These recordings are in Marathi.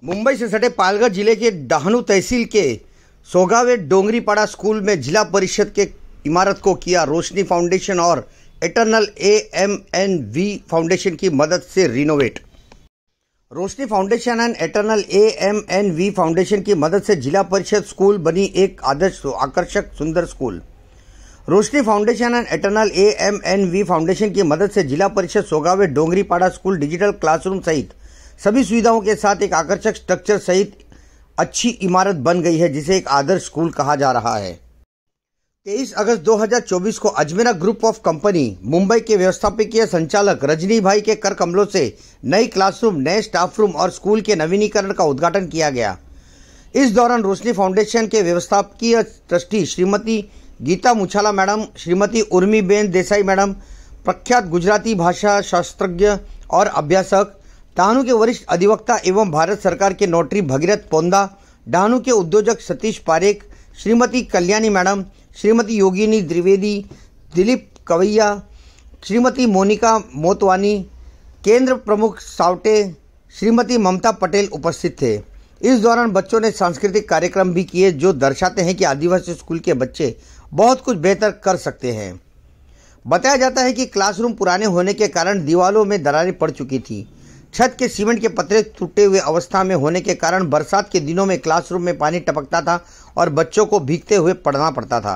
मुंबई से सटे पालघर जिले के डहाणू तहसील के सोगावे डोंगरीपाड़ा स्कूल में जिला परिषद के इमारत को किया रोशनी फाउंडेशन और एटर्नल AMNV फाउंडेशन की मदद से renovate. Roshni Foundation and Eternal AMNV Foundation की मदद से जिला परिषद स्कूल बनी एक आदर्श आकर्षक सुंदर school. Roshni Foundation and Eternal AMNV Foundation की मदद से जिला परिषद Sogave Dongripada school digital classroom सहित सभी सुविधाओं के साथ एक आकर्षक स्ट्रक्चर सहित अच्छी इमारत बन गई है, जिसे एक आदर्श स्कूल कहा जा रहा है। 23 अगस्त 2024 को Ajmera Group of Company Mumbai के व्यवस्थापकीय संचालक रजनी भाई के कर कमलों से नई क्लासरूम, नए स्टाफ रूम और स्कूल के नवीनीकरण का उद्घाटन किया गया। इस दौरान रोशनी फाउंडेशन के व्यवस्थापकीय trustee Shrimati Geeta Muchhala madam, Shrimati Urmiben Desai madam, प्रख्यात गुजराती भाषा शास्त्रज्ञ और अभ्यासक, डहाणू के वरिष्ठ अधिवक्ता एवं भारत सरकार के नोटरी भगीरथ पोंदा, डहाणू के उद्योजक सतीश पारेख, श्रीमती कल्याणी मैडम, श्रीमती योगिनी द्विवेदी, दिलीप कवैया, श्रीमती मोनिका मोतवानी, केंद्र प्रमुख सावटे, श्रीमती ममता पटेल उपस्थित थे। इस दौरान बच्चों ने सांस्कृतिक कार्यक्रम भी किए, जो दर्शाते हैं कि आदिवासी स्कूल के बच्चे बहुत कुछ बेहतर कर सकते हैं। बताया जाता है कि क्लासरूम पुराने होने के कारण दीवारों में दरारें पड़ चुकी थी। छत के सीमेंट के पतरे टूटे हुए अवस्था में होने के कारण बरसात के दिनों में क्लासरूम में पानी टपकता था और बच्चों को भीगते हुए पढ़ना पड़ता था।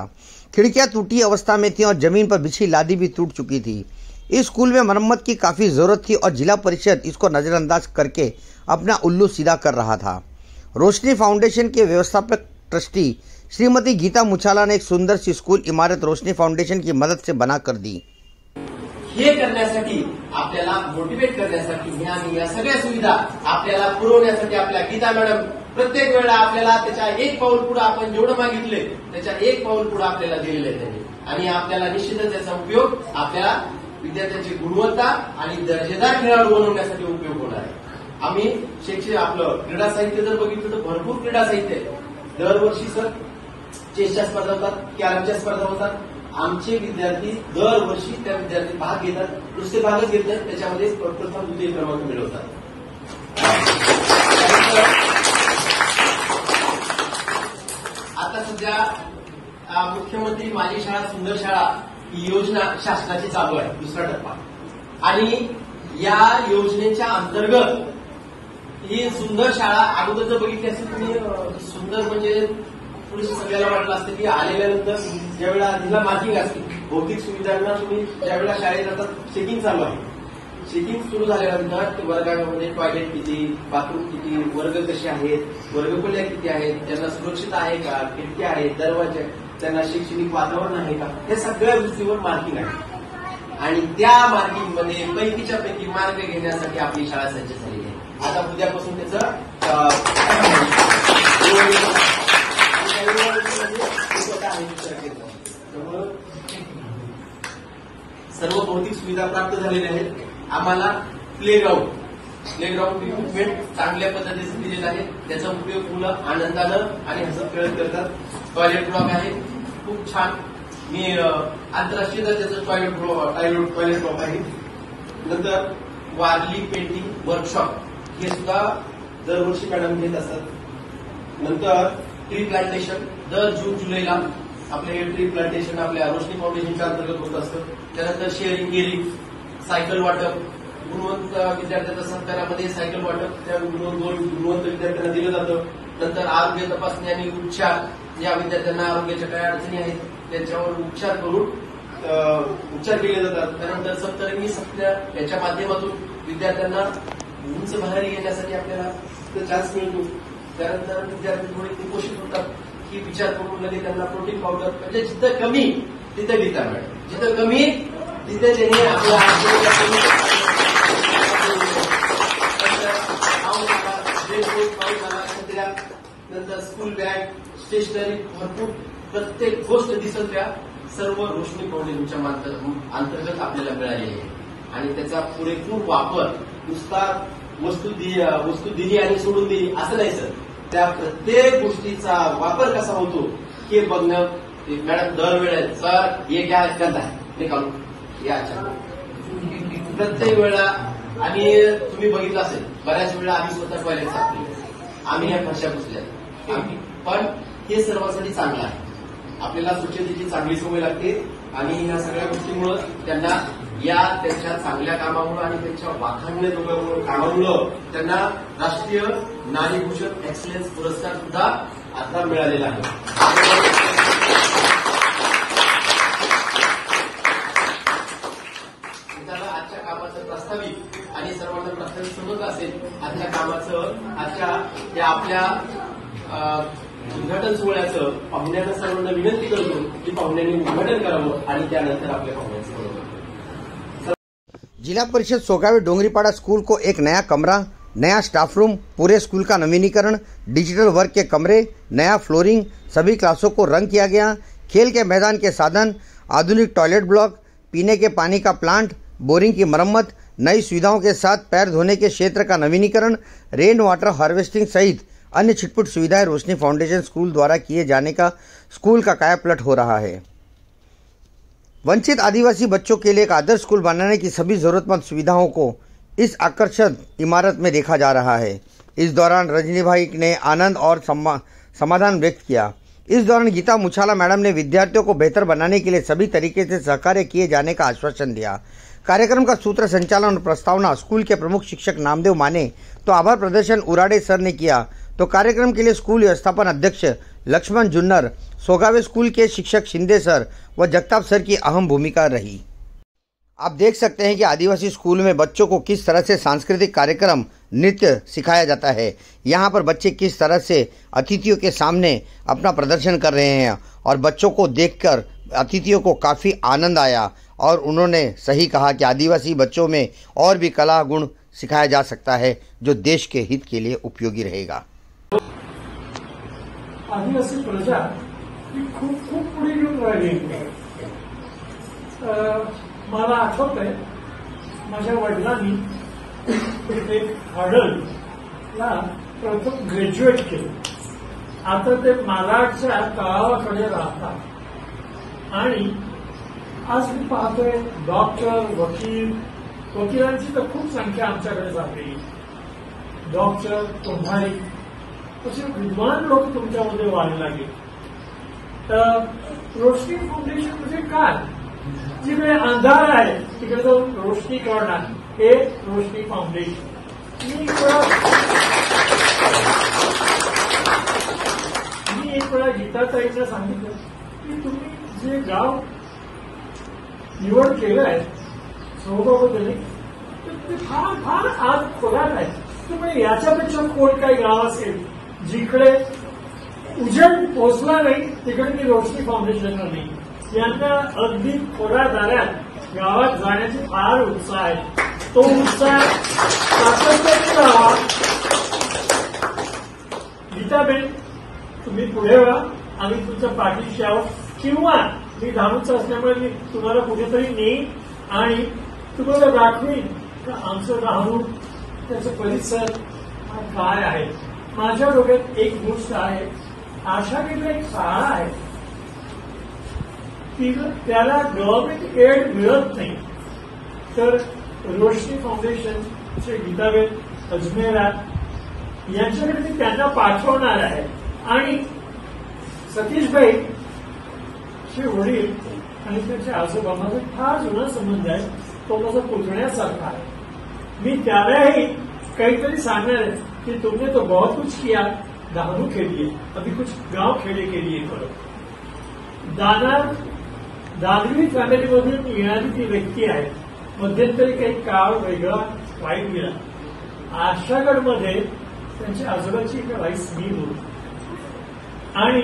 खिड़कियां टूटी अवस्था में थी और जमीन पर बिछी लादी भी टूट चुकी थी। इस स्कूल में मरम्मत की काफ़ी ज़रूरत थी और जिला परिषद इसको नज़रअंदाज करके अपना उल्लू सीधा कर रहा था। रोशनी फाउंडेशन के व्यवस्थापक ट्रस्टी श्रीमती गीता मुछाला ने एक सुंदर सी स्कूल इमारत रोशनी फाउंडेशन की मदद से बना कर दी। हे करण्यासाठी आपल्याला मोटिवेट करण्यासाठी या सगळ्या सुविधा आपल्याला पुरवण्यासाठी आपल्या गीता मॅडम प्रत्येक वेळेला आपल्याला त्याच्या एक पाऊल पुढे आपण जेवढं मागितले त्याच्या एक पाऊल पुढे आपल्याला दिलेलं आहे त्यांनी, आणि आपल्याला निश्चितच त्याचा उपयोग आपल्या विद्यार्थ्यांची गुणवत्ता आणि दर्जेदार खेळाडू बनवण्यासाठी उपयोग होणार आहे। आम्ही शैक्षणिक आपलं क्रीडा साहित्य जर बघितलं तर भरपूर क्रीडा साहित्य आहे। दरवर्षी सर चेसच्या स्पर्धा होतात, कॅरमच्या स्पर्धा होतात। आमचे विद्यार्थी दरवर्षी त्या विद्यार्थी भाग घेतात, नुसते भागच घेत नाहीत, त्याच्यामध्ये प्रथम द्वितीय क्रमांक मिळवतात। आता सध्या मुख्यमंत्री माझी शाळा सुंदर शाळा ही योजना शासनाची चालू आहे, दुसरा टप्पा, आणि या योजनेच्या अंतर्गत ही सुंदर शाळा अगोदर जर बघितली असेल तुम्ही, सुंदर म्हणजे थोडीशी सगळ्याला वाटलं असतं की आलेल्यानंतर ज्यावेळेला जिल्हा मार्किंग असते, भौतिक सुविधांना तुम्ही ज्यावेळेला शाळेत जातात चेकिंग चालू आहे, चेकिंग सुरू झाल्यानंतर वर्गामध्ये टॉयलेट किती, बाथरूम किती, वर्ग कसे आहेत, वर्गखोल्या किती आहेत, त्यांना सुरक्षित आहे का, खिडक्या आहेत, दरवाजे, त्यांना शैक्षणिक वातावरण आहे का, या सगळ्या गोष्टीवर मार्किंग आहे। आणि त्या मार्किंगमध्ये पैकीच्या पैकी मार्क घेण्यासाठी आपली शाळा सज्ज झालेली आहे। आता उद्यापासून त्याचं सर्व भौतिक सुविधा प्राप्त झालेल्या आहेत। आम्हाला प्लेग्राऊंड इक्विपमेंट चांगल्या पद्धतीने दिलेलं आहे, त्याचा उपयोग मुलं आनंदानं आणि हसत खेळत करतात। टॉयलेट ब्लॉक आहे, खूप छान, मी आंतरराष्ट्रीय दर्जाचं टॉयलेट ब्लॉक आहे। नंतर वारली पेंटिंग वर्कशॉप हे सुद्धा दरवर्षी मॅडम घेत असतात। नंतर ट्री प्लांटेशन दर जून जुलैला आपले ट्री प्लांटेशन आपल्या रोशनी फाउंडेशनच्या अंतर्गत होत असतं। त्यानंतर शेअरिंग केअरिंग, सायकल वाटप, गुणवंत विद्यार्थ्यांच्या सत्कारामध्ये सायकल वाटप त्या गुणवंत विद्यार्थ्यांना दिलं जातं। नंतर आरोग्य तपासणी आणि उपचार, ज्या विद्यार्थ्यांना आरोग्याच्या काही अडचणी आहेत त्यांच्यावर उपचार करून उपचार केले जातात। त्यानंतर सप्तरंगी सप्त्या याच्या माध्यमातून विद्यार्थ्यांना उंच बाहेर येण्यासाठी आपल्याला चान्स मिळतो। त्यानंतर विद्यार्थी थोडे कुपोषित होतात, ही विचार करून लगेच त्यांना प्रोटीन पावडर, म्हणजे जिथं कमी तिथं गीता मॅडम, जिथं कमी तिथे त्यांनी आपल्या नंतर स्कूल बॅग, स्टेशनरी, भरपूर प्रत्येक गोष्ट दिसत त्या सर्व रोशनी फाउंडेशनच्या अंतर्गत आपल्याला मिळालेली आहे। आणि त्याचा पुरेपूर वापर नुसता वस्तू दिली आणि सोडून दिली असं नाही सर, त्या प्रत्येक गोष्टीचा वापर कसा होतो हे बघणं। मॅडम दरवेळेस सर हे क्या करता है निकालू या प्रत्येक वेळा, आणि तुम्ही बघितलं असेल बऱ्याच वेळा आम्ही स्वतः टॉयलेट साफ केले, आम्ही या फरशा पुसल्या, पण हे सर्वांसाठी चांगलं आहे. आपल्याला स्वच्छतेची चांगली सवय लागते आणि या सगळ्या गोष्टीमुळे त्यांना त्यांच्या चांगल्या कामामुळे आणि त्यांच्या वाखाणण्याजोग्या कामामुळे त्यांना राष्ट्रीय नारी भूषण एक्सलन्स पुरस्कार सुद्धा आता मिळालेला आहे. त्याला आजच्या कामाचं प्रास्ताविक आणि सर्वांना प्रास्ताविक समजत असेल आजच्या कामाचं आजच्या आपल्या उद्घाटन सोहळ्याचं पाहुण्यांना सर्वांना विनंती करतो की पाहुण्यांनी उद्घाटन करावं आणि त्यानंतर आपल्या पाहुण्यांचं बरोबर. जिला परिषद सोगावे डोंगरीपाड़ा स्कूल को एक नया कमरा, नया स्टाफ रूम, पूरे स्कूल का नवीनीकरण, डिजिटल वर्क के कमरे, नया फ्लोरिंग, सभी क्लासों को रंग किया गया. खेल के मैदान के साधन, आधुनिक टॉयलेट ब्लॉक, पीने के पानी का प्लांट, बोरिंग की मरम्मत, नई सुविधाओं के साथ पैर धोने के क्षेत्र का नवीनीकरण, रेन वाटर हार्वेस्टिंग सहित अन्य छिटपुट सुविधाएं रोशनी फाउंडेशन स्कूल द्वारा किए जाने का स्कूल का कायापलट हो रहा है. वंचित आदिवासी बच्चों के लिए एक आदर्श स्कूल बनाने की सभी जरूरतमंद सुविधाओं को इस आकर्षक इमारत में देखा जा रहा है. इस दौरान रजनी भाई ने आनंद और समाधान व्यक्त किया. इस दौरान गीता मुछाला मैडम ने विद्यार्थियों को बेहतर बनाने के लिए सभी तरीके से सहकार्य किए जाने का आश्वासन दिया. कार्यक्रम का सूत्र संचालन और प्रस्तावना स्कूल के प्रमुख शिक्षक नामदेव माने तो आभार प्रदर्शन उराडे सर ने किया. तो कार्यक्रम के लिए स्कूल व्यवस्थापन अध्यक्ष लक्ष्मण जुन्नर, सोगावे स्कूल के शिक्षक शिंदे सर व जगताप सर की अहम भूमिका रही. आप देख सकते हैं कि आदिवासी स्कूल में बच्चों को किस तरह से सांस्कृतिक कार्यक्रम नृत्य सिखाया जाता है. यहाँ पर बच्चे किस तरह से अतिथियों के सामने अपना प्रदर्शन कर रहे हैं और बच्चों को देखकर अतिथियों को काफ़ी आनंद आया और उन्होंने सही कहा कि आदिवासी बच्चों में और भी कला गुण सिखाया जा सकता है जो देश के हित के लिए उपयोगी रहेगा. आदिवासी प्रजा ही खूप खूप पुढे घेऊन राहिली. मला आठवतंय माझ्या वडिलांनी एक हडलला प्रथम ग्रॅज्युएट केलं. आता ते मालाडच्या तळावाकडे राहतात आणि आज मी पाहतोय डॉक्टर, वकिलांची तर खूप संख्या आमच्याकडे झाली. डॉक्टर, कुंभारी असे विद्वान लोक तुमच्यामध्ये व्हायला लागले. रोशनी फाउंडेशन म्हणजे काय? जिकडे अंधार आहे तिकडे जाऊन रोशनी करणार हे रोशनी फाउंडेशन. मी एक वेळा गीताताईंना सांगितलं की तुम्ही जे गाव निवड केलं आहे सोगावबद्दल ते फार फार आज खोलात आहे. त्यामुळे याच्यापेक्षा कोण काही गाव असेल जिकडे उजेड पोचला नाही तिकडे मी रोशनी फाउंडेशनला नाही. यांना अगदी खोऱ्या दाऱ्यात गावात जाण्याची फार उत्साह आहे. तो उत्साह सातत्याने राहावा. गीताबेन तुम्ही पुढे व्हा, आम्ही तुमच्या पाठीशी आहोत. किंवा मी धामूचं असल्यामुळे मी तुम्हाला कुठेतरी नेईन आणि तुम्हाला दाखवीन का आमचं राहून त्याचा परिसर काय आहे. माझ्या डोक्यात एक गोष्ट आहे. आशाकेला एक शाळा आहे, त्याला गव्हर्नमेंट एड मिळत नाही, तर रोशनी फाउंडेशनचे गीताबेन अजमेरा यांच्याकडे मी त्यांना पाठवणार आहे. आणि सतीशभाई चे वडील आणि त्यांचे आजोबा माझा फार जुना संबंध आहे. तो माझा पुतण्यासारखा आहे. मी त्यालाही काहीतरी सांगणार आहे कि तुमने तो बहुत कुछ किया गांव के लिए, अभी कुछ गांव खेड़े के लिए करो. दानवी फॅमिलीमधून येणारी ती व्यक्ती आहे. मध्यंतरी काही काळ वेगळा वाईट गेला. आशागडमध्ये त्यांच्या आजोबाची एक वाईस मी होती आणि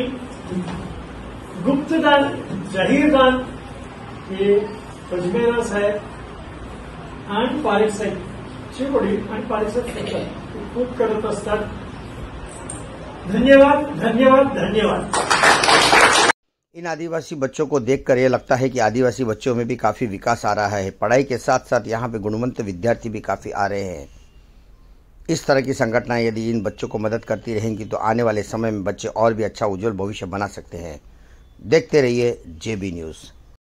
गुप्तदान, जाहीरदान हे अजमेरा साहेब आणि पारेख साहेबचे वडील आणि पारेख साहेब खूप करत असतात. धन्यवाद, धन्यवाद, धन्यवाद. इन आदिवासी बच्चों को देखकर यह लगता है कि आदिवासी बच्चों में भी काफ़ी विकास आ रहा है. पढ़ाई के साथ साथ यहाँ पे गुणवंत विद्यार्थी भी काफ़ी आ रहे हैं. इस तरह की संगठनाएं यदि इन बच्चों को मदद करती रहेंगी तो आने वाले समय में बच्चे और भी अच्छा उज्जवल भविष्य बना सकते हैं. देखते रहिए JB न्यूज़.